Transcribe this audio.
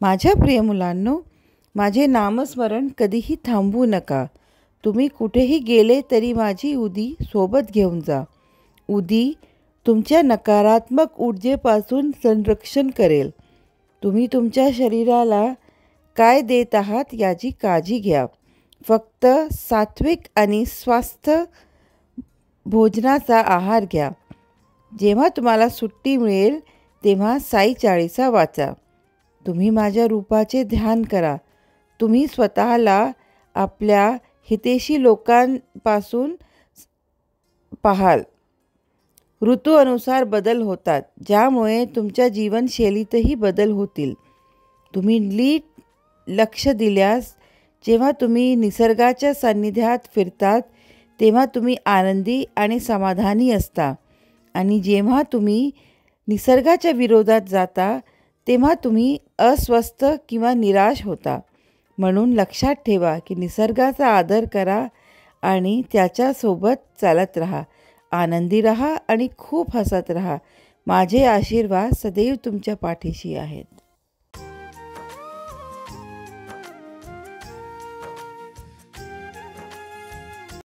माझ्या प्रिय मुलांनो, माझे नामस्मरण कधीही थांबवू नका. तुम्ही कुठेही गेले तरी माझी उदी सोबत घेऊन जा. उदी तुमच्या नकारात्मक ऊर्जेपासून संरक्षण करेल. तुम्ही तुमच्या शरीराला काय देत आहात याची काळजी घ्या. फक्त सात्विक आणि स्वस्थ भोजनाचा आहार घ्या. जेव्हा तुम्हाला सुट्टी मिळेल तेव्हा साई चाळीसा वाचा. तुम्ही माझ्या रूपाचे ध्यान करा. तुम्ही स्वतःला आपल्या हितैषी लोकांपासून पाहाल. ऋतू अनुसार बदल होतात, ज्यामुळे तुमच्या जीवनशैलीतही बदल होतील. तुम्ही नीट लक्ष दिल्यास जेव्हा तुम्ही निसर्गाच्या सान्निध्यात फिरतात तेव्हा तुम्ही आनंदी आणि समाधानी असता, आणि जेव्हा तुम्ही निसर्गाच्या विरोधात जाता तेव्हा तुम्ही अस्वस्थ किंवा निराश होता. म्हणून लक्षात ठेवा की निसर्गाचा आदर करा आणि त्याच्यासोबत चालत राहा. आनंदी राहा आणि खूप हसत राहा. माझे आशीर्वाद सदैव तुमच्या पाठीशी आहेत.